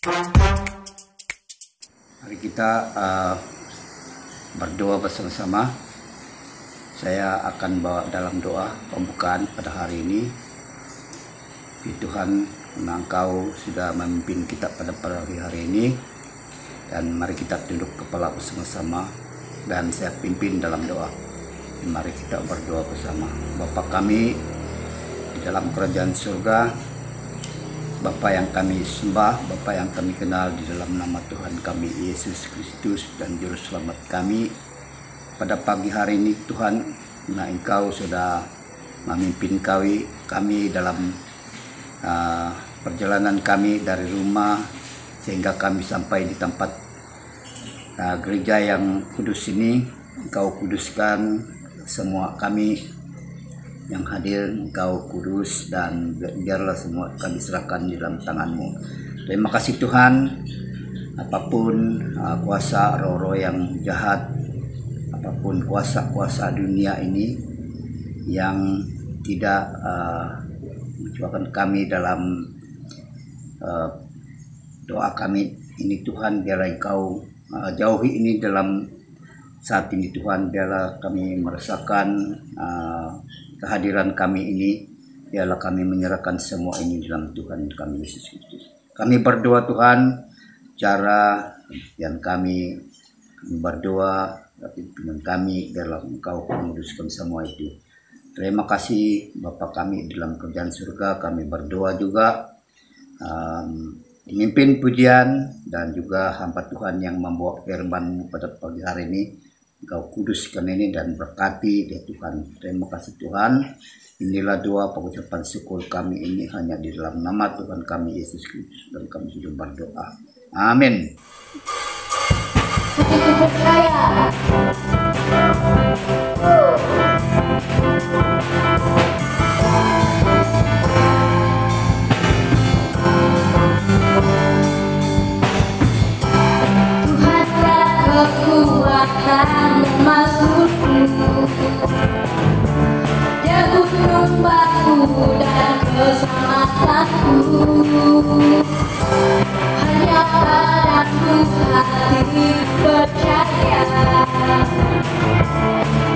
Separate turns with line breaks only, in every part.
Mari kita berdoa bersama-sama. Saya akan bawa dalam doa pembukaan pada hari ini. Tuhan, Engkau sudah memimpin kita pada pagi hari ini, dan mari kita tunduk kepala bersama-sama dan saya pimpin dalam doa. Mari kita berdoa bersama. Bapa kami di dalam kerajaan surga, Bapa yang kami sembah, Bapa yang kami kenal di dalam nama Tuhan kami Yesus Kristus dan Juru Selamat kami. Pada pagi hari ini Tuhan, Engkau sudah memimpin kami dalam perjalanan kami dari rumah sehingga kami sampai di tempat gereja yang kudus ini. Engkau kuduskan semua kami yang hadir, Engkau kudus, dan biarlah semua kami serahkan di dalam tangan-Mu. Terima kasih Tuhan. Apapun kuasa roh-roh yang jahat, apapun kuasa-kuasa dunia ini yang tidak mencobakan kami dalam doa kami ini Tuhan, biarlah Engkau jauhi ini dalam saat ini Tuhan. Biarlah kami merasakan kehadiran kami ini, biarlah kami menyerahkan semua ini dalam Tuhan kami Yesus Kristus. Kami berdoa Tuhan, cara yang kami berdoa, pimpinan kami, biarlah Engkau menguduskan semua itu. Terima kasih Bapa kami dalam kerajaan surga. Kami berdoa juga memimpin pujian dan juga hamba Tuhan yang membawa firman pada pagi hari ini. Engkau kuduskan ini dan berkati dia Tuhan. Terima kasih Tuhan. Inilah doa pengucapan syukur kami ini hanya di dalam nama Tuhan kami Yesus Kristus, dan kami sudah berdoa. Amin.
Kekuatan masukku, Dia gunung batu dan keselamatanku. Hanya padamu hati percaya,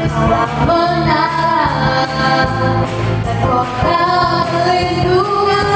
Kaulah menara dan kota perlindungan.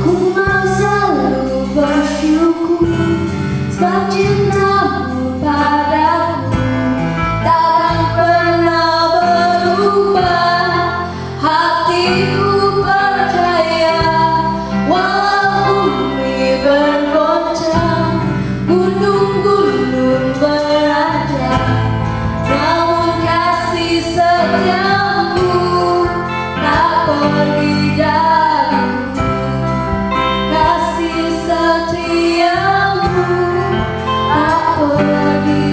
Ku mau selalu bersyukur sebab cintamu padaku takkan pernah berubah. Hatiku percaya walau bumi bergoncang, gunung-gunung beranjak, namun kasih setiamu tak pergi dariku. Kasih setiamu tak pergi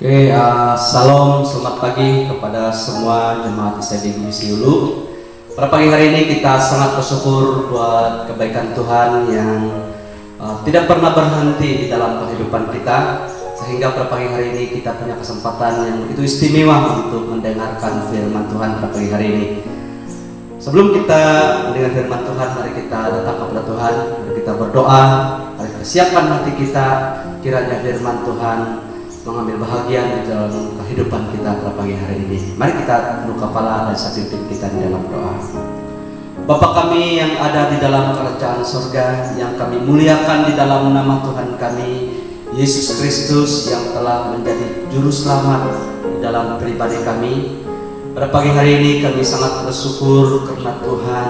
Salam, selamat pagi kepada semua jemaat ICD Siulu. Pada pagi hari ini kita sangat bersyukur buat kebaikan Tuhan yang tidak pernah berhenti di dalam kehidupan kita, sehingga pada pagi hari ini kita punya kesempatan yang begitu istimewa untuk mendengarkan firman Tuhan pada pagi hari ini. Sebelum kita mendengar firman Tuhan, mari kita datang kepada Tuhan, mari kita berdoa, mari kita siapkan hati kita, kiranya firman Tuhan mengambil bahagian di dalam kehidupan kita pada pagi hari ini. Mari kita tunduk kepala dan satu kita di dalam doa. Bapa kami yang ada di dalam kerajaan surga, yang kami muliakan di dalam nama Tuhan kami, Yesus Kristus yang telah menjadi juru selamat di dalam pribadi kami. Pada pagi hari ini kami sangat bersyukur karena Tuhan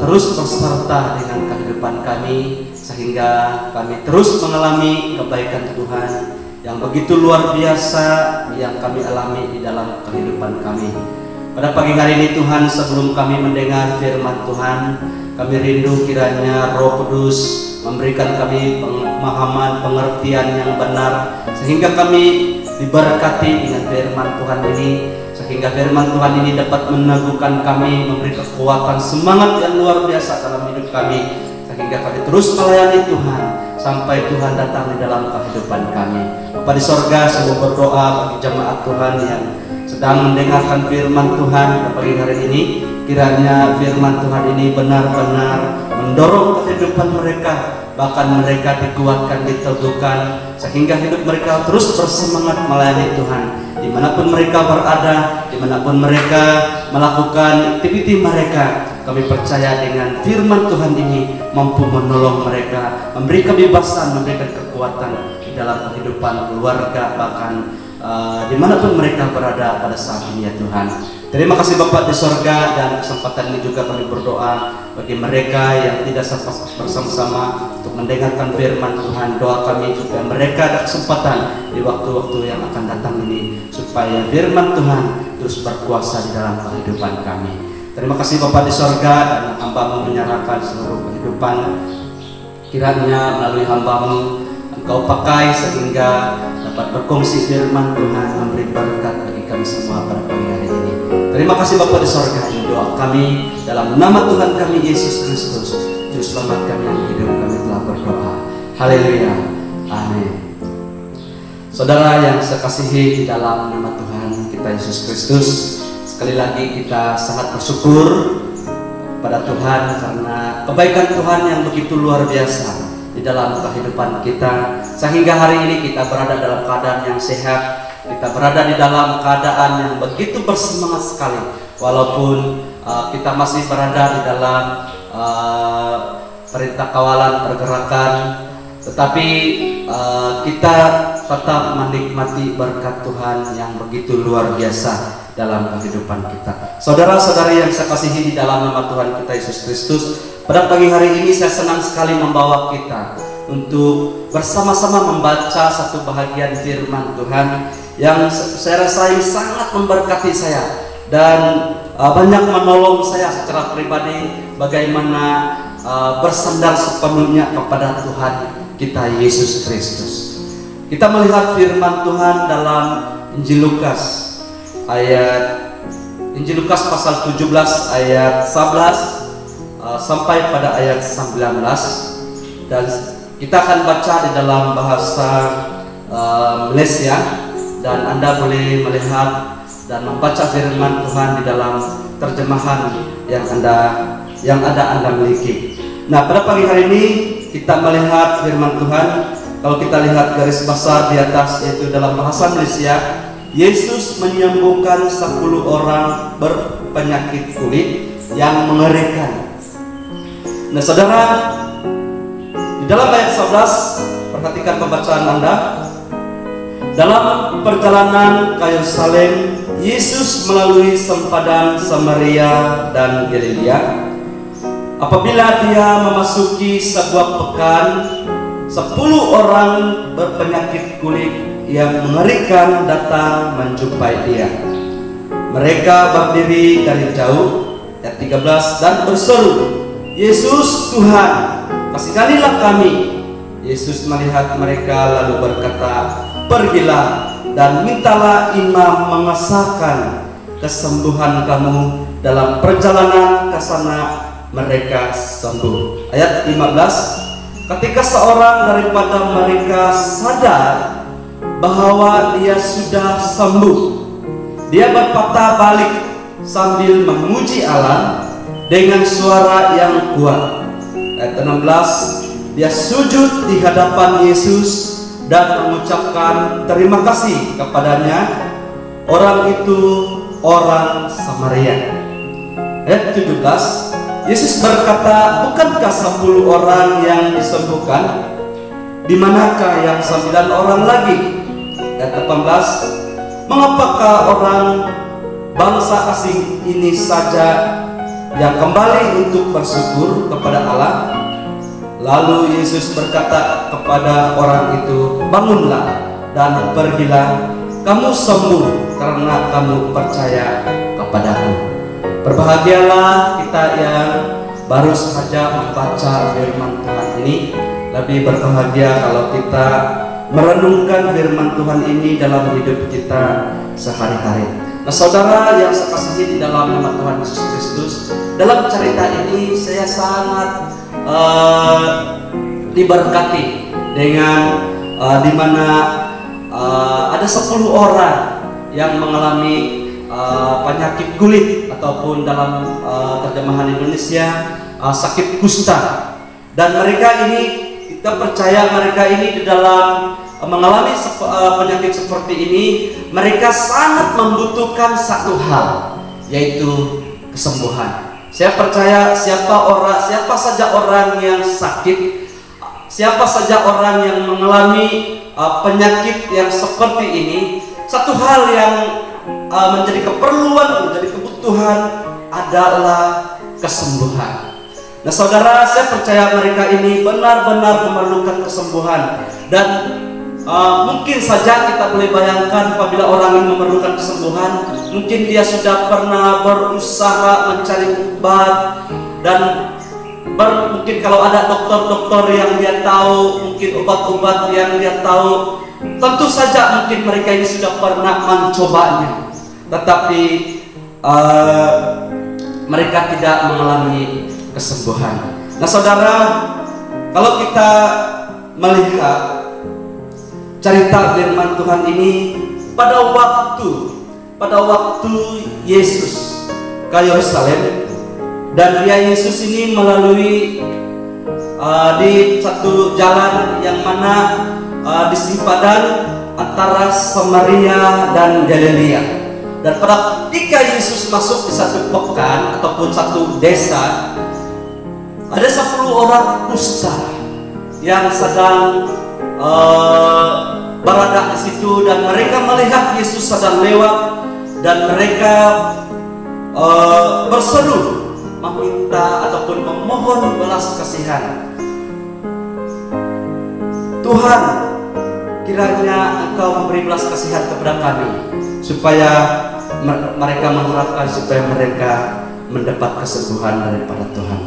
terus berserta dengan kehidupan kami, sehingga kami terus mengalami kebaikan Tuhan yang begitu luar biasa yang kami alami di dalam kehidupan kami. Pada pagi hari ini Tuhan, sebelum kami mendengar firman Tuhan, kami rindu kiranya Roh Kudus memberikan kami pemahaman, pengertian yang benar, sehingga kami diberkati dengan firman Tuhan ini, sehingga firman Tuhan ini dapat meneguhkan kami, memberi kekuatan, semangat yang luar biasa dalam hidup kami, sehingga kami terus melayani Tuhan sampai Tuhan datang di dalam kehidupan kami. Bapa di sorga, saya berdoa bagi jemaat Tuhan yang sedang mendengarkan firman Tuhan pada pagi hari ini, kiranya firman Tuhan ini benar-benar mendorong kehidupan mereka, bahkan mereka dikuatkan, diteguhkan, sehingga hidup mereka terus bersemangat melayani Tuhan dimanapun mereka berada, dimanapun mereka melakukan aktiviti mereka. Kami percaya dengan firman Tuhan ini mampu menolong mereka, memberi kebebasan, memberikan kekuatan di dalam kehidupan keluarga, bahkan dimanapun mereka berada pada saat ini ya Tuhan. Terima kasih Bapa di sorga, dan kesempatan ini juga kami berdoa bagi mereka yang tidak sempat bersama-sama untuk mendengarkan firman Tuhan. Doa kami supaya mereka ada kesempatan di waktu-waktu yang akan datang ini, supaya firman Tuhan terus berkuasa di dalam kehidupan kami. Terima kasih Bapa di sorga, dan hamba-Mu menyerahkan seluruh kehidupan, kiranya melalui hamba-Mu Engkau pakai sehingga dapat berkongsi firman Tuhan, memberi berkat bagi kami semua pada pagi hari ini. Terima kasih Bapa di sorga, ini doa kami dalam nama Tuhan kami Yesus Kristus, Juru Selamat kami yang hidup, kami telah berdoa. Haleluya, amin. Saudara yang saya kasihi di dalam nama Tuhan kita Yesus Kristus, sekali lagi kita sangat bersyukur pada Tuhan karena kebaikan Tuhan yang begitu luar biasa di dalam kehidupan kita, sehingga hari ini kita berada dalam keadaan yang sehat, kita berada di dalam keadaan yang begitu bersemangat sekali, walaupun kita masih berada di dalam perintah kawalan pergerakan, tetapi kita tetap menikmati berkat Tuhan yang begitu luar biasa dalam kehidupan kita. Saudara-saudari yang saya kasihi di dalam nama Tuhan kita Yesus Kristus, pada pagi hari ini saya senang sekali membawa kita untuk bersama-sama membaca satu bahagian firman Tuhan yang saya rasa ini sangat memberkati saya dan banyak menolong saya secara pribadi, bagaimana bersandar sepenuhnya kepada Tuhan kita Yesus Kristus. Kita melihat firman Tuhan dalam Injil Lukas pasal 17 ayat 11 sampai pada ayat 19, dan kita akan baca di dalam bahasa Malaysia, dan Anda boleh melihat dan membaca firman Tuhan di dalam terjemahan yang ada Anda miliki. Nah, pada pagi hari ini kita melihat firman Tuhan. Kalau kita lihat garis besar di atas, yaitu dalam bahasa Malaysia, Yesus menyembuhkan 10 orang berpenyakit kulit yang mengerikan. Nah, saudara, di dalam ayat 11, perhatikan pembacaan Anda. Dalam perjalanan ke Yerusalem, Yesus melalui sempadan Samaria dan Galilea. Apabila dia memasuki sebuah pekan, 10 orang berpenyakit kulit yang mengerikan datang menjumpai dia. Mereka berdiri dari jauh, ayat 13, dan berseru, "Yesus Tuhan, kasihanilah kami." Yesus melihat mereka lalu berkata, pergilah dan mintalah imam mengesahkan kesembuhan kamu. Dalam perjalanan ke sana mereka sembuh. Ayat 15, ketika seorang daripada mereka sadar bahwa dia sudah sembuh, dia berpatah balik sambil memuji Allah dengan suara yang kuat. Ayat 16, dia sujud di hadapan Yesus dan mengucapkan terima kasih kepadanya. Orang itu orang Samaria. Ayat 17, Yesus berkata, bukankah 10 orang yang disembuhkan? Di manakah yang 9 orang lagi? Ayat 18, mengapakah orang bangsa asing ini saja yang kembali untuk bersyukur kepada Allah? Lalu Yesus berkata kepada orang itu, bangunlah dan pergilah, kamu sembuh karena kamu percaya kepadaku. Berbahagialah kita yang baru saja membaca firman Tuhan ini. Lebih berbahagia kalau kita merenungkan firman Tuhan ini dalam hidup kita sehari-hari. Nah, saudara yang saya kasihi di dalam nama Tuhan Yesus Kristus, dalam cerita ini saya sangat diberkati dengan di mana ada 10 orang yang mengalami penyakit kulit ataupun dalam terjemahan Indonesia sakit kusta. Dan mereka ini, kita percaya mereka ini di dalam mengalami penyakit seperti ini, mereka sangat membutuhkan satu hal, yaitu kesembuhan. Saya percaya siapa saja orang yang sakit, siapa saja orang yang mengalami penyakit yang seperti ini, satu hal yang menjadi keperluan, menjadi kebutuhan adalah kesembuhan. Nah, saudara, saya percaya mereka ini benar-benar memerlukan kesembuhan. Dan mungkin saja kita boleh bayangkan apabila orang ini memerlukan kesembuhan, mungkin dia sudah pernah berusaha mencari obat, dan mungkin kalau ada dokter-dokter yang dia tahu, mungkin obat-obat yang dia tahu, tentu saja mungkin mereka ini sudah pernah mencobanya, tetapi mereka tidak mengalami kesembuhan. Nah, saudara, kalau kita melihat cerita firman Tuhan ini, pada waktu Yesus ke Yerusalem, dan Yesus ini melalui di satu jalan yang mana di simpadan antara Samaria dan Galilea. Dan pada ketika Yesus masuk di satu pekan ataupun satu desa, ada 10 orang kusta yang sedang berada di situ, dan mereka melihat Yesus sedang lewat, dan mereka berseru meminta ataupun memohon belas kasihan. Tuhan, kiranya Engkau memberi belas kasihan kepada kami, supaya mereka mengharapkan supaya mereka mendapat kesembuhan daripada Tuhan.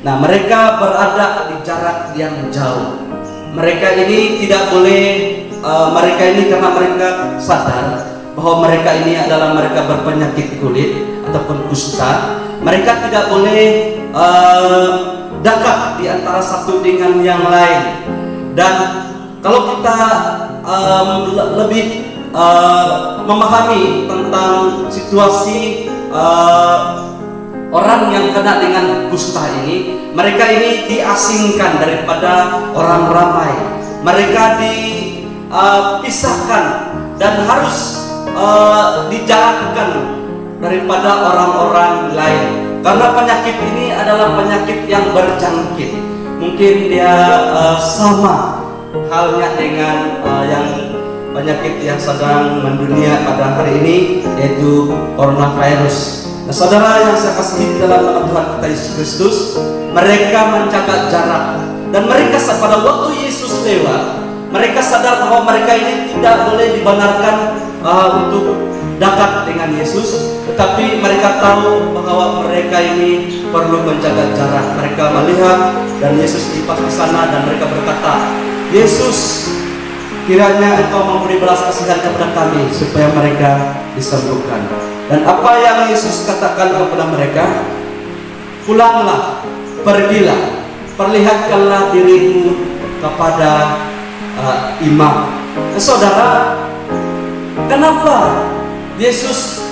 Nah, mereka berada di jarak yang jauh. Mereka ini tidak boleh, mereka ini karena mereka sadar bahwa mereka ini adalah mereka berpenyakit kulit ataupun kusta. Mereka tidak boleh dekat di antara satu dengan yang lain. Dan kalau kita lebih memahami tentang situasi orang yang kena dengan kusta ini, mereka ini diasingkan daripada orang ramai. Mereka dipisahkan dan harus dijarakkan daripada orang-orang lain, karena penyakit ini adalah penyakit yang berjangkit. Mungkin dia sama halnya dengan yang penyakit yang sedang mendunia pada hari ini, yaitu coronavirus. Nah, saudara yang saya kasihi dalam nama Tuhan kita Yesus Kristus, mereka menjaga jarak, dan mereka pada waktu Yesus lewat, mereka sadar bahwa mereka ini tidak boleh dibenarkan untuk dekat dengan Yesus, tetapi mereka tahu bahwa mereka ini perlu menjaga jarak. Mereka melihat dan Yesus di sana, dan mereka berkata, Yesus, kiranya Engkau memberi belas kasihan kepada kami supaya mereka disembuhkan. Dan apa yang Yesus katakan kepada mereka? Pulanglah, pergilah, perlihatkanlah dirimu kepada imam. Saudara, kenapa Yesus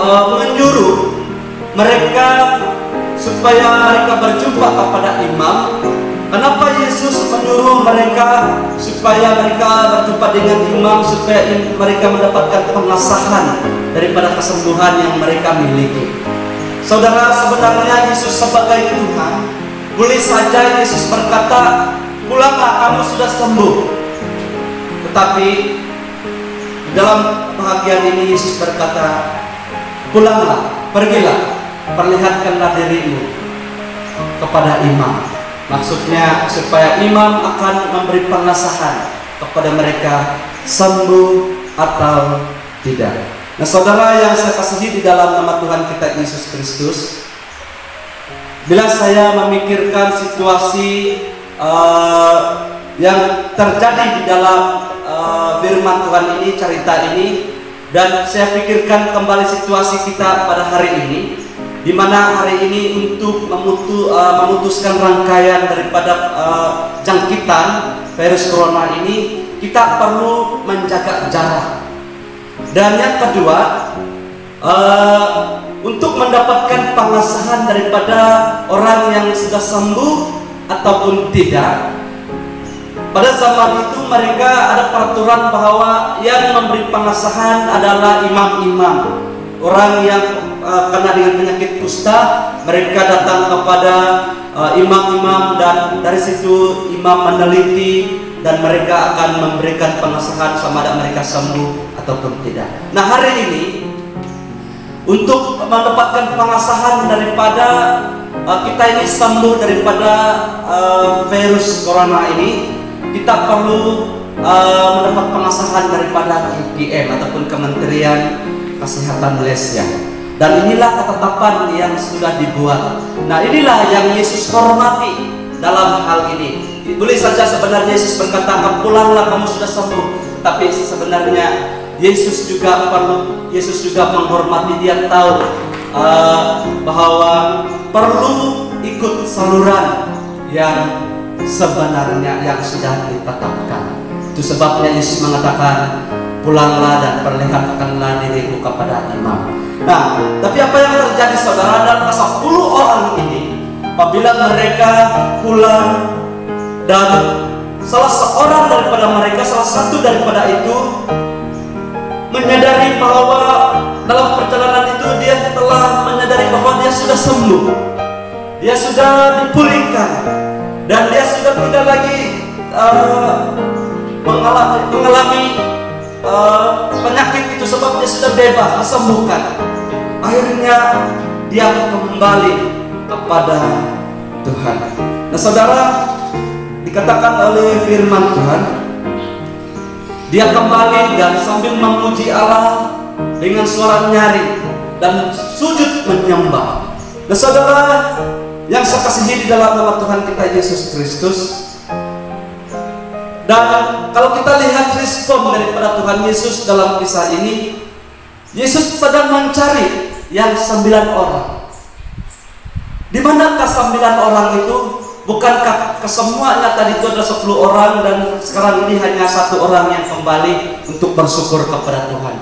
menyuruh mereka supaya mereka berjumpa kepada imam? Kenapa Yesus menyuruh mereka supaya mereka berjumpa dengan imam, supaya mereka mendapatkan pengasahan daripada kesembuhan yang mereka miliki? Saudara, sebenarnya Yesus sebagai Tuhan, boleh saja Yesus berkata, pulanglah, kamu sudah sembuh. Tetapi dalam bahagian ini Yesus berkata, pulanglah, pergilah, perlihatkanlah dirimu kepada imam. Maksudnya supaya imam akan memberi pengasahan kepada mereka sembuh atau tidak. Nah, saudara yang saya kasihi di dalam nama Tuhan kita Yesus Kristus, bila saya memikirkan situasi yang terjadi di dalam firman Tuhan ini, cerita ini, dan saya pikirkan kembali situasi kita pada hari ini, di mana hari ini untuk memutuskan rangkaian daripada jangkitan virus corona ini, kita perlu menjaga jarak. Dan yang kedua, untuk mendapatkan pengasahan daripada orang yang sudah sembuh ataupun tidak, pada zaman itu mereka ada peraturan bahwa yang memberi pengasahan adalah imam-imam. Orang yang kena dengan penyakit kusta, mereka datang kepada imam-imam, dan dari situ imam meneliti dan mereka akan memberikan pengasahan sama ada mereka sembuh ataupun tidak. Nah, hari ini untuk mendapatkan pengasahan daripada kita ini sembuh daripada virus corona ini, kita perlu mendapat pengasahan daripada KPM ataupun Kementerian Kesehatan Malaysia. Dan inilah ketetapan yang sudah dibuat. Nah, inilah yang Yesus hormati dalam hal ini. Boleh saja sebenarnya Yesus berkata, pulanglah, kamu sudah sembuh. Tapi sebenarnya Yesus juga menghormati. Dia tahu bahwa perlu ikut saluran yang sebenarnya yang sudah ditetapkan. Itu sebabnya Yesus mengatakan, pulanglah dan perlihatkanlah dirimu kepada imam. Nah, tapi apa yang terjadi, saudara, dalam 10 orang ini, apabila mereka pulang dan salah satu daripada itu menyadari bahwa dalam perjalanan itu dia telah menyadari bahwa dia sudah sembuh, dia sudah dipulihkan, dan dia sudah tidak lagi mengalami penyakit itu, sebab dia sudah bebas, disembuhkan. Akhirnya dia kembali kepada Tuhan. Nah, saudara, dikatakan oleh firman Tuhan, dia kembali dan sambil memuji Allah dengan suara nyaring dan sujud menyembah. Nah, saudara yang saya kasihi di dalam nama Tuhan kita Yesus Kristus, dan kalau kita lihat respon daripada Tuhan Yesus dalam kisah ini, Yesus sedang mencari yang 9 orang. Di manakah 9 orang itu? Bukankah kesemuanya tadi itu ada 10 orang, dan sekarang ini hanya 1 orang yang kembali untuk bersyukur kepada Tuhan?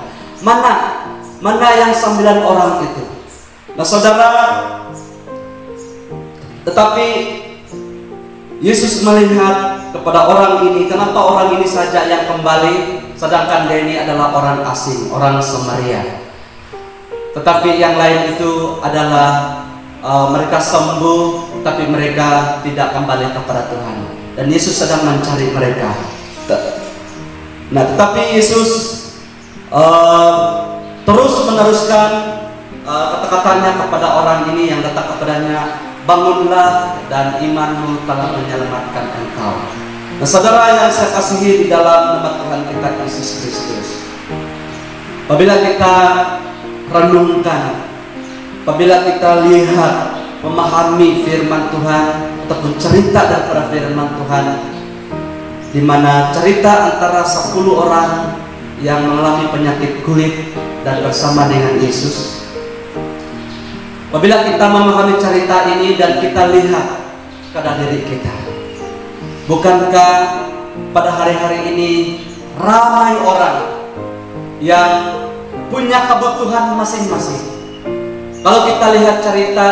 Mana yang 9 orang itu? Nah, saudara, tetapi Yesus melihat kepada orang ini, kenapa orang ini saja yang kembali, sedangkan dia ini adalah orang asing, orang Samaria. Tetapi yang lain itu adalah mereka sembuh, tapi mereka tidak kembali kepada Tuhan. Dan Yesus sedang mencari mereka. Nah, tetapi Yesus terus meneruskan kata-katanya kepada orang ini yang datang kepadanya, bangunlah dan imanmu telah menyelamatkan engkau. Nah, saudara yang saya kasihi di dalam nama Tuhan kita Yesus Kristus, apabila kita renungkan, apabila kita lihat, memahami firman Tuhan ataupun cerita daripada firman Tuhan, di mana cerita antara 10 orang yang mengalami penyakit kulit dan bersama dengan Yesus. Apabila kita memahami cerita ini dan kita lihat pada diri kita, bukankah pada hari-hari ini ramai orang yang punya kebutuhan masing-masing? Kalau kita lihat cerita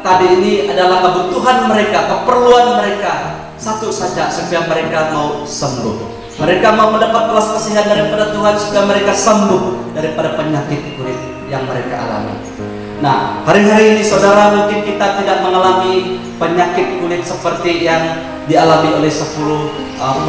tadi ini adalah kebutuhan mereka, keperluan mereka satu saja, supaya mereka mau sembuh. Mereka mau mendapat belas kasihan daripada Tuhan supaya mereka sembuh daripada penyakit kulit yang mereka alami. Nah, hari-hari ini saudara, mungkin kita tidak mengalami penyakit kulit seperti yang dialami oleh 10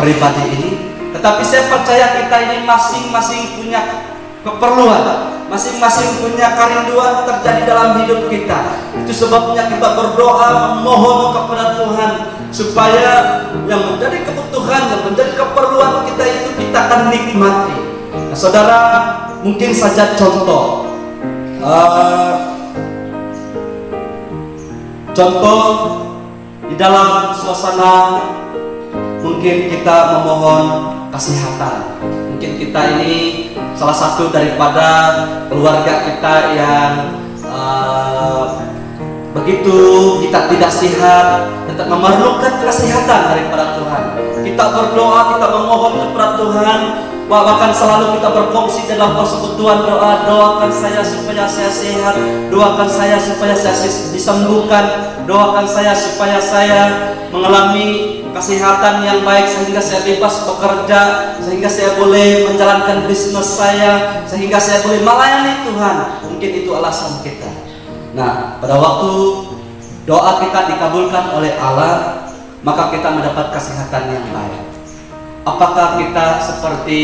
pribadi ini, tetapi saya percaya kita ini masing-masing punya keperluan, masing-masing punya kerinduan terjadi dalam hidup kita. Itu sebabnya kita berdoa memohon kepada Tuhan supaya yang menjadi kebutuhan, yang menjadi keperluan kita itu kita akan nikmati. Nah, saudara, mungkin saja contoh di dalam suasana mungkin kita memohon kesehatan. Mungkin kita ini salah satu daripada keluarga kita yang begitu kita tidak sehat, tetap memerlukan kesehatan daripada Tuhan. Kita berdoa, kita memohon kepada Tuhan, bahkan selalu kita berfungsi dalam persekutuan doa. Doakan saya supaya saya sehat, doakan saya supaya saya disembuhkan, doakan saya supaya saya mengalami kesehatan yang baik sehingga saya bebas bekerja, sehingga saya boleh menjalankan bisnis saya, sehingga saya boleh melayani Tuhan. Mungkin itu alasan kita. Nah, pada waktu doa kita dikabulkan oleh Allah, maka kita mendapat kesehatan yang baik. Apakah kita seperti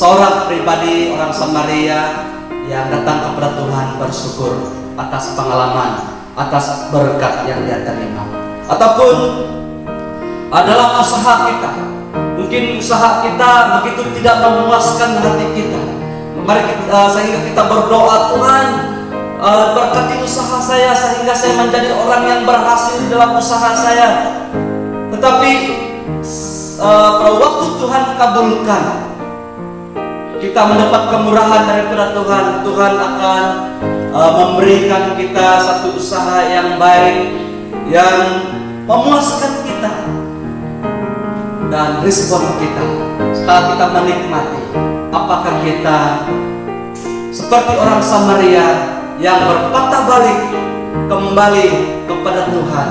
seorang pribadi, orang Samaria yang datang kepada Tuhan bersyukur atas pengalaman, atas berkat yang dia terima? Ataupun adalah usaha kita, mungkin usaha kita begitu tidak memuaskan hati kita, sehingga kita berdoa, Tuhan berkati usaha saya sehingga saya menjadi orang yang berhasil dalam usaha saya. Tetapi pada waktu Tuhan kabulkan, kita mendapat kemurahan daripada Tuhan. Tuhan akan memberikan kita satu usaha yang baik, yang memuaskan kita. Dan respon kita setelah kita menikmati, apakah kita seperti orang Samaria yang berpatah balik kembali kepada Tuhan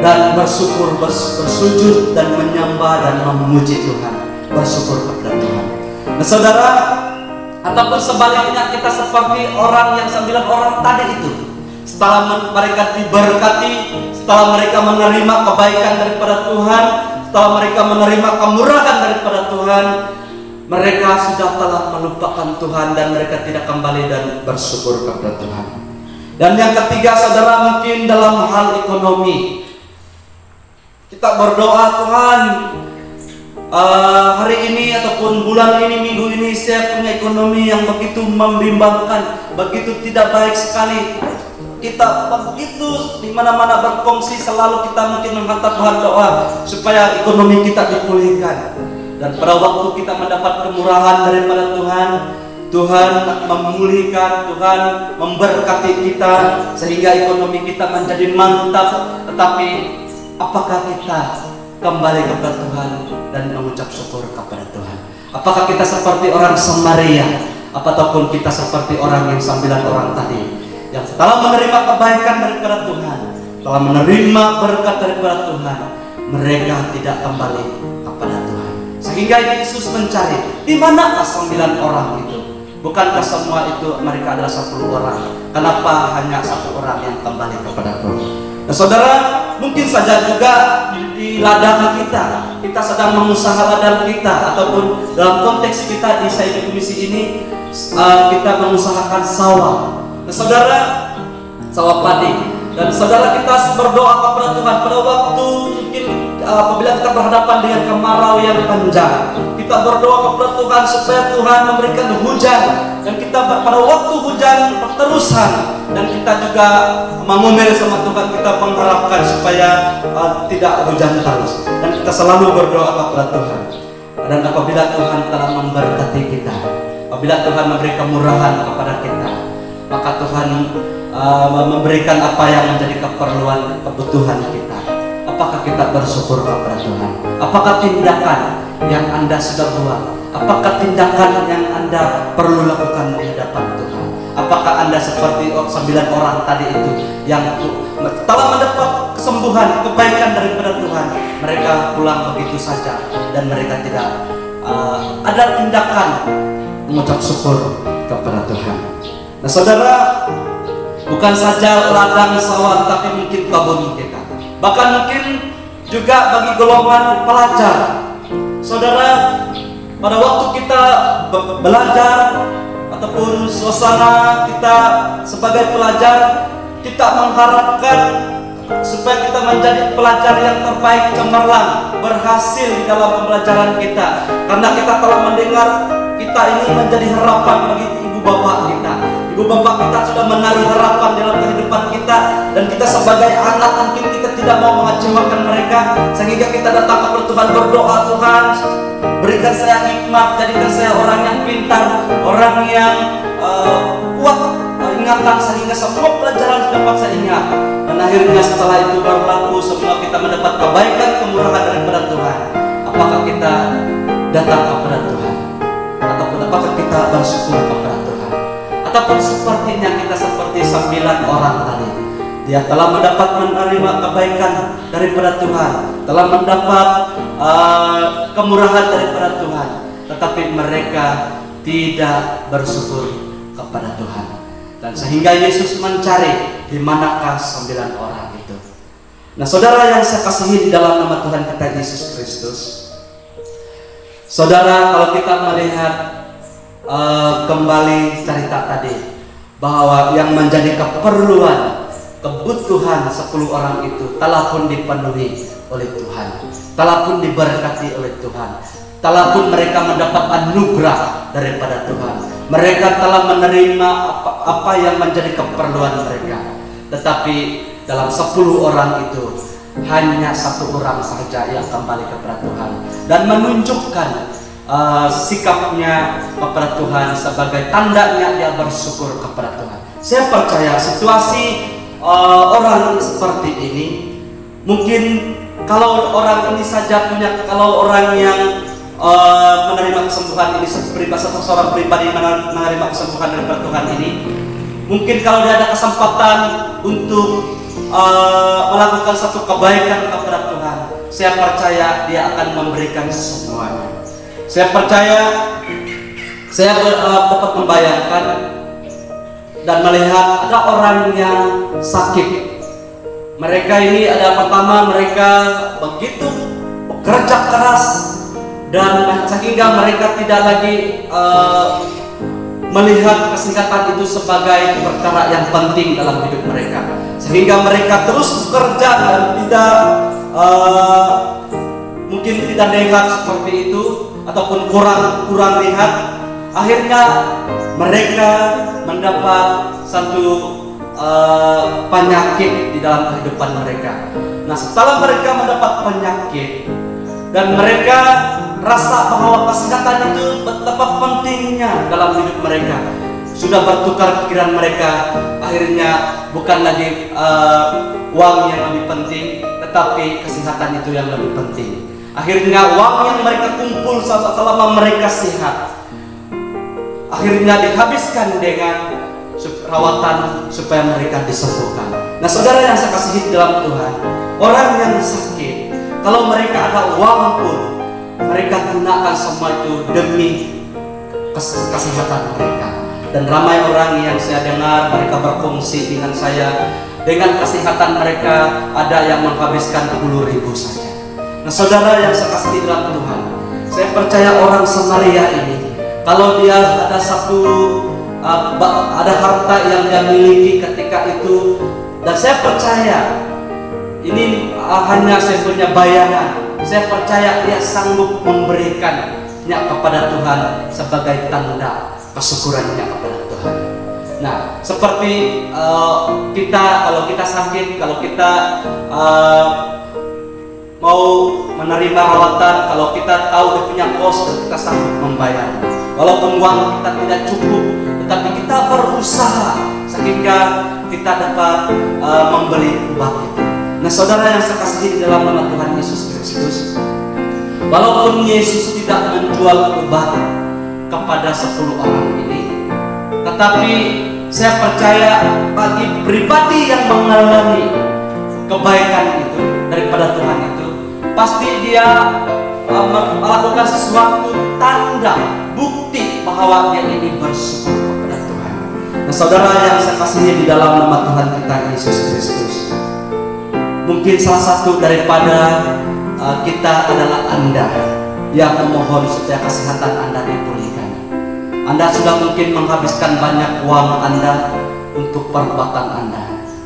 dan bersyukur, bersujud dan menyembah dan memuji Tuhan, bersyukur kepada Tuhan. Nah, saudara, ataupun sebaliknya kita seperti orang yang 9 orang tadi itu, setelah mereka diberkati, setelah mereka menerima kebaikan daripada Tuhan, setelah mereka menerima kemurahan daripada Tuhan, mereka sudah telah melupakan Tuhan dan mereka tidak kembali dan bersyukur kepada Tuhan. Dan yang ketiga, saudara, mungkin dalam hal ekonomi. Kita berdoa, Tuhan, hari ini ataupun bulan ini, minggu ini saya punya ekonomi yang begitu membimbangkan, begitu tidak baik sekali. Kita begitu di mana-mana berfungsi, selalu kita mungkin menghantar Tuhan doa supaya ekonomi kita dipulihkan. Dan pada waktu kita mendapat kemurahan daripada Tuhan, Tuhan memulihkan, Tuhan memberkati kita sehingga ekonomi kita menjadi mantap. Tetapi apakah kita kembali kepada Tuhan dan mengucap syukur kepada Tuhan? Apakah kita seperti orang Samaria, ataupun kita seperti orang yang 9 orang tadi yang setelah menerima kebaikan daripada Tuhan, setelah menerima berkat daripada Tuhan, mereka tidak kembali kepada Tuhan. Sehingga Yesus mencari, di manakah 9 orang itu? Bukankah semua itu mereka adalah 10 orang? Kenapa hanya 1 orang yang kembali kepada Tuhan? Nah, saudara, mungkin saja juga di ladang kita sedang mengusaha ladang kita, ataupun dalam konteks kita di Saidi Komisi ini kita mengusahakan sawah. Nah, saudara, sawah padi. Dan saudara, kita berdoa kepada Tuhan pada waktu mungkin apabila kita berhadapan dengan kemarau yang panjang, kita berdoa kepada Tuhan supaya Tuhan memberikan hujan, dan kita pada waktu hujan berterusan, dan kita juga mengomel sama Tuhan, kita mengharapkan supaya tidak hujan terus, dan kita selalu berdoa kepada Tuhan. Dan apabila Tuhan telah memberkati kita, apabila Tuhan memberi kemurahan kepada kita, maka Tuhan memberikan apa yang menjadi keperluan, kebutuhan kita. Apakah kita bersyukur kepada Tuhan? Apakah tindakan yang Anda sudah buat? Apakah tindakan yang Anda perlu lakukan di hadapan Tuhan? Apakah Anda seperti 9 orang tadi itu yang telah mendapat kesembuhan, kebaikan daripada Tuhan, mereka pulang begitu saja dan mereka tidak ada tindakan mengucap syukur kepada Tuhan? Nah saudara, bukan saja ladang sawah, tapi mungkin kebun kita, bahkan mungkin juga bagi golongan pelajar. Saudara, pada waktu kita belajar ataupun suasana kita sebagai pelajar, kita mengharapkan supaya kita menjadi pelajar yang terbaik, cemerlang, berhasil di dalam pembelajaran kita, karena kita telah mendengar kita ini menjadi harapan bagi ibu bapak kita. Ibu bapak kita sudah menaruh harapan dalam kehidupan kita, dan kita sebagai anak mungkin kita tidak mau mengecewakan mereka, sehingga kita datang kepada Tuhan berdoa, Tuhan berikan saya hikmat, jadikan saya orang yang pintar, orang yang kuat ingatan, sehingga semua pelajaran dapat saya ingat. Dan akhirnya setelah itu berlaku, semua kita mendapat kebaikan, kemurahan daripada Tuhan. Apakah kita datang kepada Tuhan? Ataupun apakah kita bersyukur kepada Tuhan? Ataupun sepertinya kita seperti 9 orang tadi, dia telah mendapat menerima kebaikan daripada Tuhan, telah mendapat kemurahan daripada Tuhan, tetapi mereka tidak bersyukur kepada Tuhan. Dan sehingga Yesus mencari di manakah 9 orang itu. Nah saudara yang saya kasihi di dalam nama Tuhan kita Yesus Kristus, saudara, kalau kita melihat kembali cerita tadi, bahwa yang menjadi keperluan, kebutuhan 10 orang itu telah pun dipenuhi oleh Tuhan, telah pun diberkati oleh Tuhan, telah pun mereka mendapat anugerah daripada Tuhan. Mereka telah menerima apa yang menjadi keperluan mereka. Tetapi dalam 10 orang itu hanya 1 orang saja yang kembali kepada Tuhan dan menunjukkan sikapnya kepada Tuhan sebagai tandanya dia bersyukur kepada Tuhan. Saya percaya situasi orang seperti ini, mungkin kalau orang ini saja punya, kalau orang yang menerima kesembuhan ini seorang pribadi menerima kesembuhan daripada Tuhan ini, mungkin kalau dia ada kesempatan untuk melakukan satu kebaikan kepada Tuhan, saya percaya dia akan memberikan semuanya. Saya percaya, saya dapat membayangkan dan melihat ada orang yang sakit. Mereka ini ada pertama, mereka begitu bekerja keras, dan sehingga mereka tidak lagi melihat kesehatan itu sebagai perkara yang penting dalam hidup mereka, sehingga mereka terus bekerja dan tidak mungkin tidak lihat seperti itu ataupun kurang lihat. Akhirnya mereka mendapat satu penyakit di dalam kehidupan mereka. Nah setelah mereka mendapat penyakit dan mereka rasa bahwa kesehatan itu betapa pentingnya dalam hidup mereka, sudah bertukar pikiran mereka. Akhirnya bukan lagi uang yang lebih penting, tetapi kesehatan itu yang lebih penting. Akhirnya uang yang mereka kumpul selama mereka sehat, akhirnya dihabiskan dengan rawatan supaya mereka disembuhkan. Nah saudara yang saya kasihi dalam Tuhan, orang yang sakit, kalau mereka ada uang pun, mereka gunakan semua itu demi kesehatan mereka. Dan ramai orang yang saya dengar, mereka berfungsi dengan saya, dengan kesehatan mereka ada yang menghabiskan 10.000 saja. Nah saudara yang saya kasihi dalam Tuhan, saya percaya orang Samaria ini, kalau dia ada ada harta yang dia miliki ketika itu, dan saya percaya ini hanya saya punya bayangan, saya percaya dia sanggup memberikannya kepada Tuhan sebagai tanda kesyukurannya kepada Tuhan. Nah seperti kita, kalau kita sakit, kalau kita mau menerima rawatan kalau kita tahu dia punya kos dan kita sanggup membayar. Walaupun uang kita tidak cukup, tetapi kita berusaha sehingga kita dapat membeli obat itu. Nah, saudara yang saya kasihi di dalam nama Tuhan Yesus Kristus, walaupun Yesus tidak menjual obat kepada 10 orang ini, tetapi saya percaya bagi pribadi yang mengalami kebaikan itu daripada Tuhan itu, pasti dia melakukan sesuatu tanda bukti bahwa dia ini bersyukur kepada Tuhan. Nah, saudara yang saya kasihi di dalam nama Tuhan kita Yesus Kristus, mungkin salah satu daripada kita adalah Anda yang memohon supaya kesehatan Anda dipulihkan. Anda sudah mungkin menghabiskan banyak uang Anda untuk perbuatan Anda,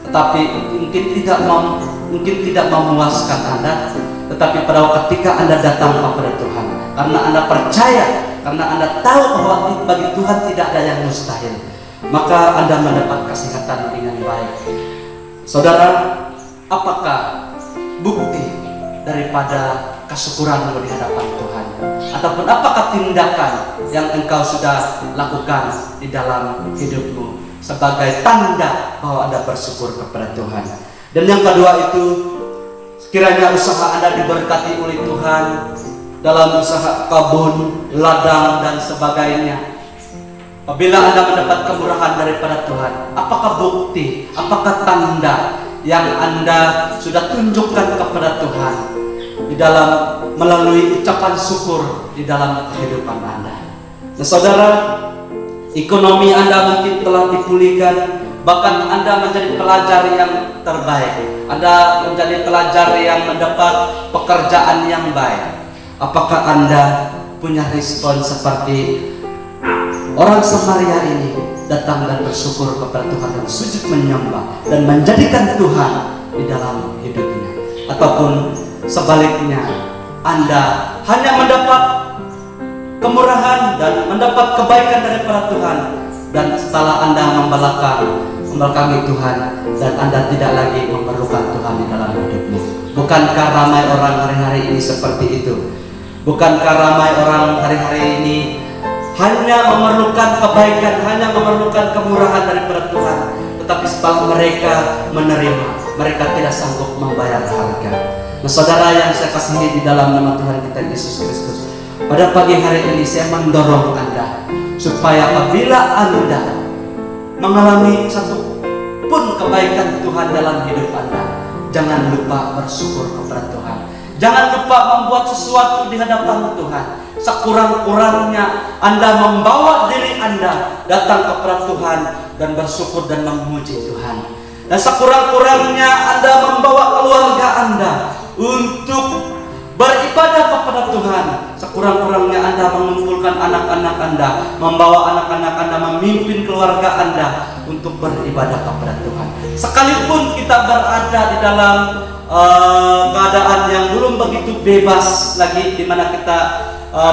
tetapi mungkin tidak memuaskan Anda. Tetapi pada ketika Anda datang kepada Tuhan, karena Anda percaya, karena Anda tahu bahwa bagi Tuhan tidak ada yang mustahil, maka Anda mendapat kesehatan dengan baik. Saudara, apakah bukti daripada kesyukuranmu di hadapan Tuhan? Ataupun apakah tindakan yang engkau sudah lakukan di dalam hidupmu sebagai tanda bahwa Anda bersyukur kepada Tuhan? Dan yang kedua itu, kiranya usaha Anda diberkati oleh Tuhan dalam usaha kebun, ladang, dan sebagainya. Apabila Anda mendapat kemurahan daripada Tuhan, apakah bukti, apakah tanda yang Anda sudah tunjukkan kepada Tuhan di dalam melalui ucapan syukur di dalam kehidupan Anda? Nah, saudara, ekonomi Anda mungkin telah dipulihkan, bahkan Anda menjadi pelajar yang terbaik, Anda menjadi pelajar yang mendapat pekerjaan yang baik. Apakah Anda punya respon seperti orang Samaria ini, datang dan bersyukur kepada Tuhan dan sujud menyembah dan menjadikan Tuhan di dalam hidupnya? Ataupun sebaliknya, Anda hanya mendapat kemurahan dan mendapat kebaikan daripada Tuhan, dan setelah Anda membelakangi Tuhan dan Anda tidak lagi memerlukan Tuhan di dalam hidupmu? Bukankah ramai orang hari-hari ini seperti itu? Bukankah ramai orang hari-hari ini hanya memerlukan kebaikan, hanya memerlukan kemurahan daripada Tuhan, tetapi setelah mereka menerima, mereka tidak sanggup membayar harga? Nah, saudara yang saya kasihi di dalam nama Tuhan kita Yesus Kristus, pada pagi hari ini saya mendorong Anda supaya apabila Anda mengalami satu pun kebaikan Tuhan dalam hidup Anda, jangan lupa bersyukur kepada Tuhan. Jangan lupa membuat sesuatu di hadapan Tuhan. Sekurang-kurangnya Anda membawa diri Anda datang kepada Tuhan dan bersyukur dan memuji Tuhan. Dan sekurang-kurangnya Anda membawa keluarga Anda untuk beribadah kepada Tuhan. Sekurang-kurangnya Anda mengumpulkan anak-anak Anda, membawa anak-anak Anda, memimpin keluarga Anda untuk beribadah kepada Tuhan. Sekalipun kita berada di dalam keadaan yang belum begitu bebas lagi, di mana kita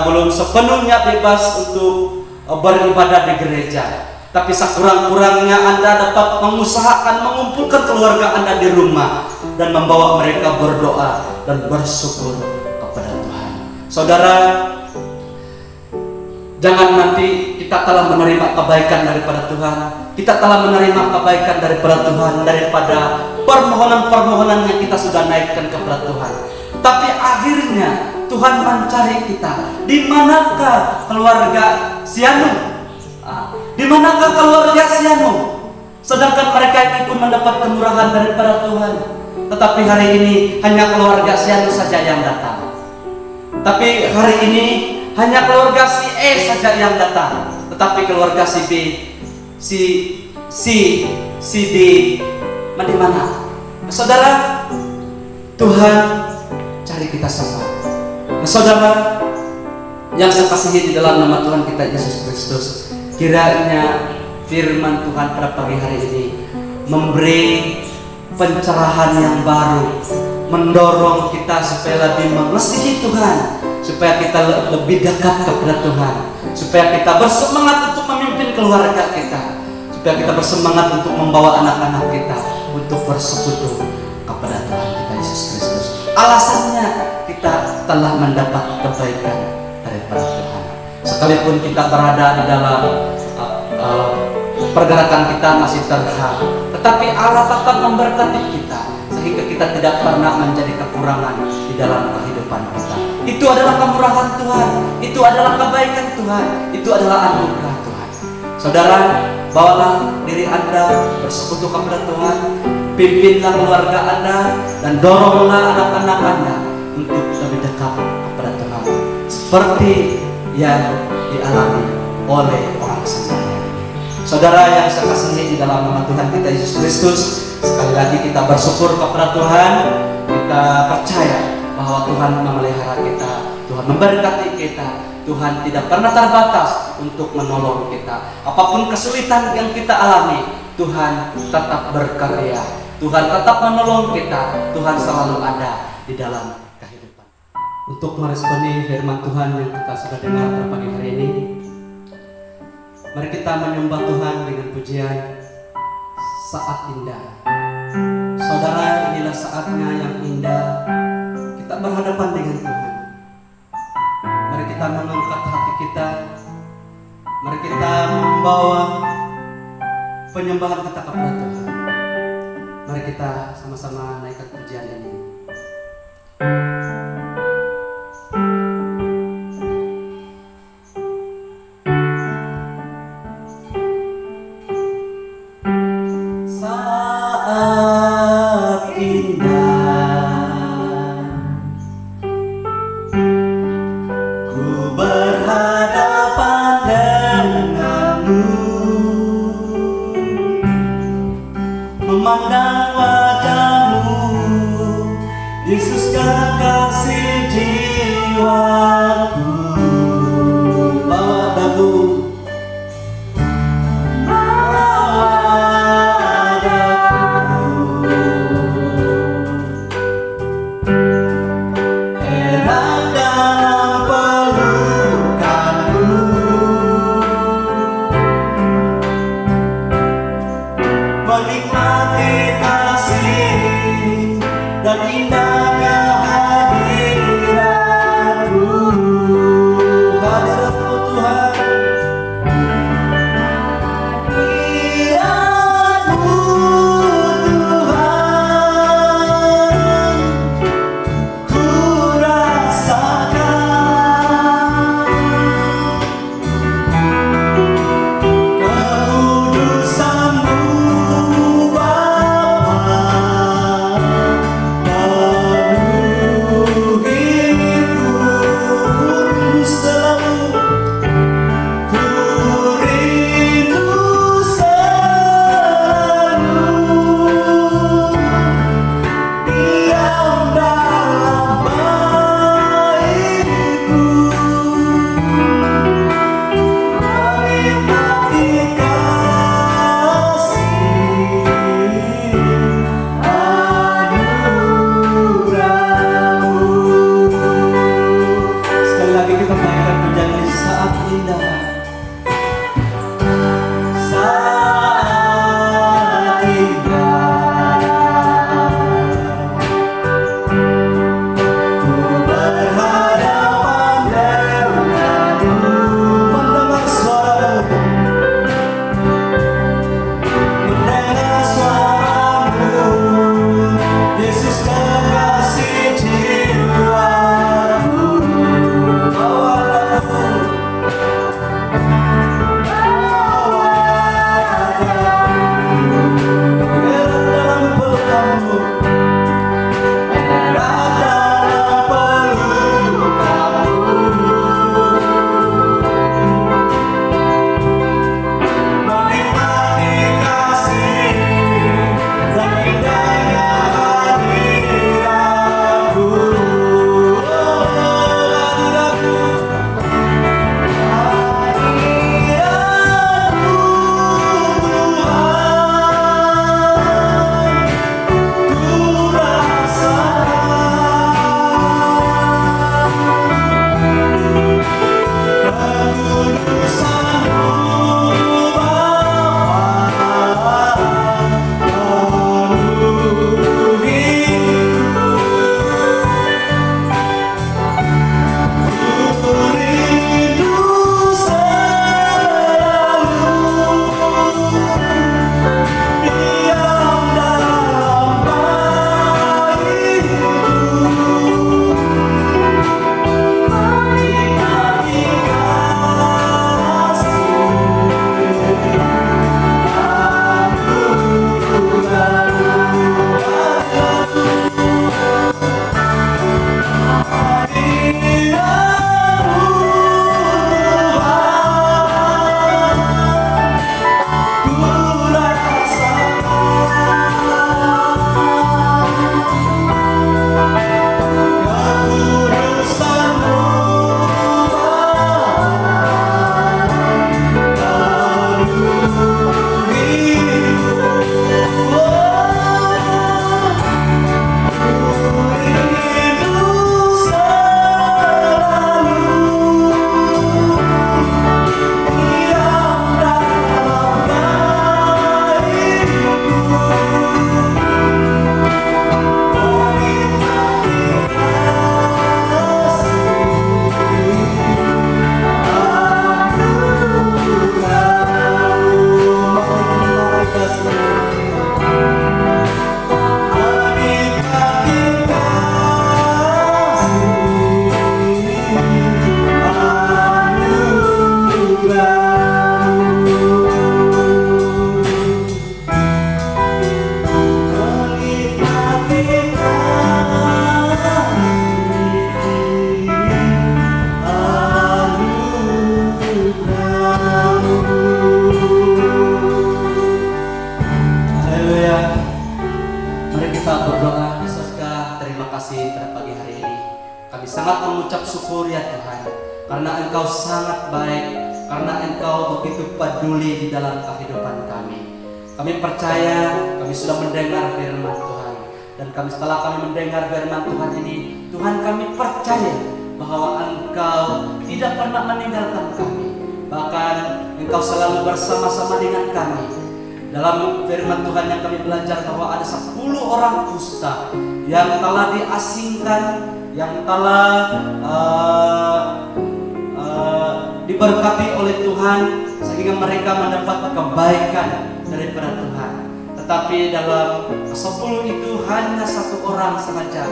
belum sepenuhnya bebas untuk beribadah di gereja, tapi sekurang-kurangnya Anda dapat mengusahakan mengumpulkan keluarga Anda di rumah dan membawa mereka berdoa dan bersyukur kepada Tuhan. Saudara, jangan nanti kita telah menerima kebaikan daripada Tuhan, kita telah menerima kebaikan daripada Tuhan, daripada permohonan-permohonan yang kita sudah naikkan kepada Tuhan, tapi akhirnya Tuhan mencari kita. Di manakah keluarga Sianu? Di manakah keluarga Sianu? Sedangkan mereka ini pun mendapat kemurahan daripada Tuhan, tetapi hari ini hanya keluarga Sianu saja yang datang. Tapi hari ini hanya keluarga si E saja yang datang, tetapi keluarga si B, si D, di mana? Saudara, Tuhan cari kita semua. Saudara yang saya kasihi di dalam nama Tuhan kita Yesus Kristus, kiranya firman Tuhan pada pagi hari ini memberi pencerahan yang baru, mendorong kita supaya lebih mengasihi Tuhan, supaya kita lebih dekat kepada Tuhan, supaya kita bersemangat untuk memimpin keluarga kita, supaya kita bersemangat untuk membawa anak-anak kita untuk bersekutu kepada Tuhan kita Yesus Kristus. alasannya kita telah mendapat kebaikan daripada Tuhan. Sekalipun kita berada di dalam pergerakan kita masih terhang, tetapi Allah tetap memberkati kita sehingga kita tidak pernah menjadi kekurangan di dalam kehidupan kita. Itu adalah kemurahan Tuhan, itu adalah kebaikan Tuhan, itu adalah anugerah Tuhan. Saudara, bawalah diri Anda bersekutu kepada Tuhan, pimpinlah keluarga Anda, dan doronglah anak-anak Anda untuk lebih dekat kepada Tuhan, seperti yang dialami oleh orang Samaria. Saudara yang saya kasihi di dalam nama Tuhan kita Yesus Kristus, sekali lagi kita bersyukur kepada Tuhan. Kita percaya bahwa Tuhan memelihara kita, Tuhan memberkati kita, Tuhan tidak pernah terbatas untuk menolong kita. Apapun kesulitan yang kita alami, Tuhan tetap berkarya, Tuhan tetap menolong kita, Tuhan selalu ada di dalam kehidupan. Untuk meresponi firman Tuhan yang kita sudah dengar pada pagi hari ini, mari kita menyembah Tuhan dengan pujian Saat Indah. Saudara, inilah saatnya yang indah kita berhadapan dengan Tuhan. Mari kita mengangkat hati kita, mari kita membawa penyembahan kita kepada Tuhan. Mari kita sama-sama naikkan pujian ini. Saat indah ku berhadapan denganmu, memandang wajahmu, Yesus kekasih jiwaku. Bawa lagu erat dalam pelukanmu, Engkau sangat baik, karena Engkau begitu peduli di dalam kehidupan kami. Kami percaya, kami sudah mendengar firman Tuhan, dan setelah kami mendengar firman Tuhan ini, Tuhan kami percaya bahwa Engkau tidak pernah meninggalkan kami, bahkan Engkau selalu bersama-sama dengan kami. Dalam firman Tuhan yang kami belajar bahwa ada 10 orang kusta yang telah diasingkan, yang telah diberkati oleh Tuhan sehingga mereka mendapat kebaikan daripada Tuhan. Tetapi dalam 10 itu hanya 1 orang saja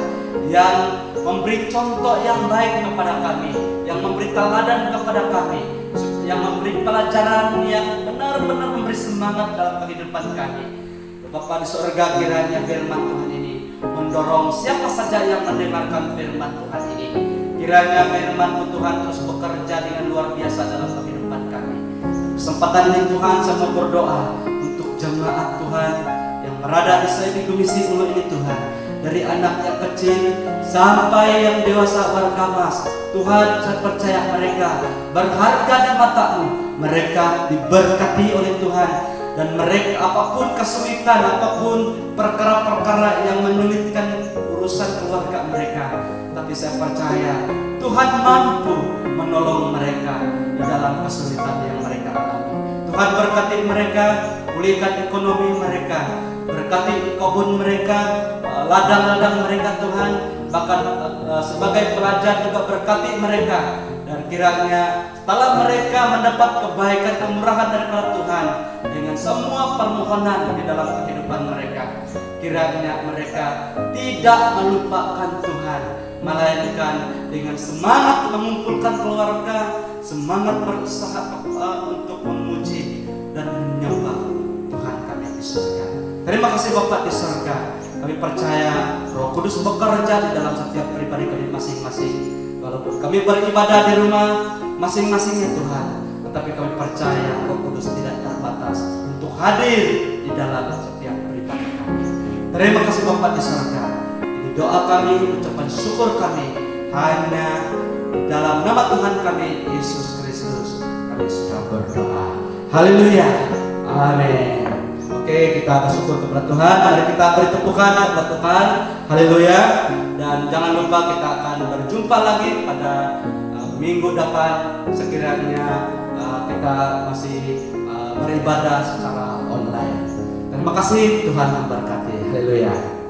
yang memberi contoh yang baik kepada kami, yang memberi teladan kepada kami, yang memberi pelajaran yang benar-benar memberi semangat dalam kehidupan kami. Bapa di surga, kiranya firman Tuhan ini mendorong siapa saja yang mendengarkan firman Tuhan ini. Kiranya firman Tuhan terus bekerja dengan luar biasa dalam kehidupan kami. Kesempatan ini Tuhan, saya mau berdoa untuk jemaat Tuhan yang berada di Seedi Gumisi Ulu ini Tuhan. Dari anak yang kecil sampai yang dewasa berkamas, Tuhan, saya percaya mereka berharga di mata-Mu. Mereka diberkati oleh Tuhan, dan mereka apapun kesulitan, apapun perkara-perkara yang menyulitkan urusan keluarga mereka, tapi saya percaya Tuhan mampu menolong mereka di dalam kesulitan yang mereka alami. Tuhan berkati mereka, pulihkan ekonomi mereka, berkati kebun mereka, ladang-ladang mereka Tuhan, bahkan sebagai pelajar juga berkati mereka. Dan kiranya setelah mereka mendapat kebaikan kemurahan daripada Tuhan dengan semua permohonan di dalam kehidupan mereka, kiranya mereka tidak melupakan Tuhan, melainkan dengan semangat mengumpulkan keluarga, semangat berusaha untuk memuji dan menyembah Tuhan kami di surga. Terima kasih Bapak di surga. Kami percaya Roh Kudus bekerja di dalam setiap pribadi kami masing-masing. Walaupun kami beribadah di rumah masing-masing ya Tuhan, tetapi kami percaya Roh Kudus tidak terbatas untuk hadir di dalam setiap pribadi kami. Terima kasih Bapak di surga. Ini doa kami, ucapan syukur kami hanya dalam nama Tuhan kami Yesus Kristus. Kami sudah berdoa. Haleluya. Amin. Oke, kita bersyukur kepada Tuhan. Mari kita beri tepukan kepada Tuhan. Haleluya. Dan jangan lupa kita akan berjumpa lagi pada minggu depan. Sekiranya kita masih beribadah secara online. Terima kasih, Tuhan memberkati. Haleluya.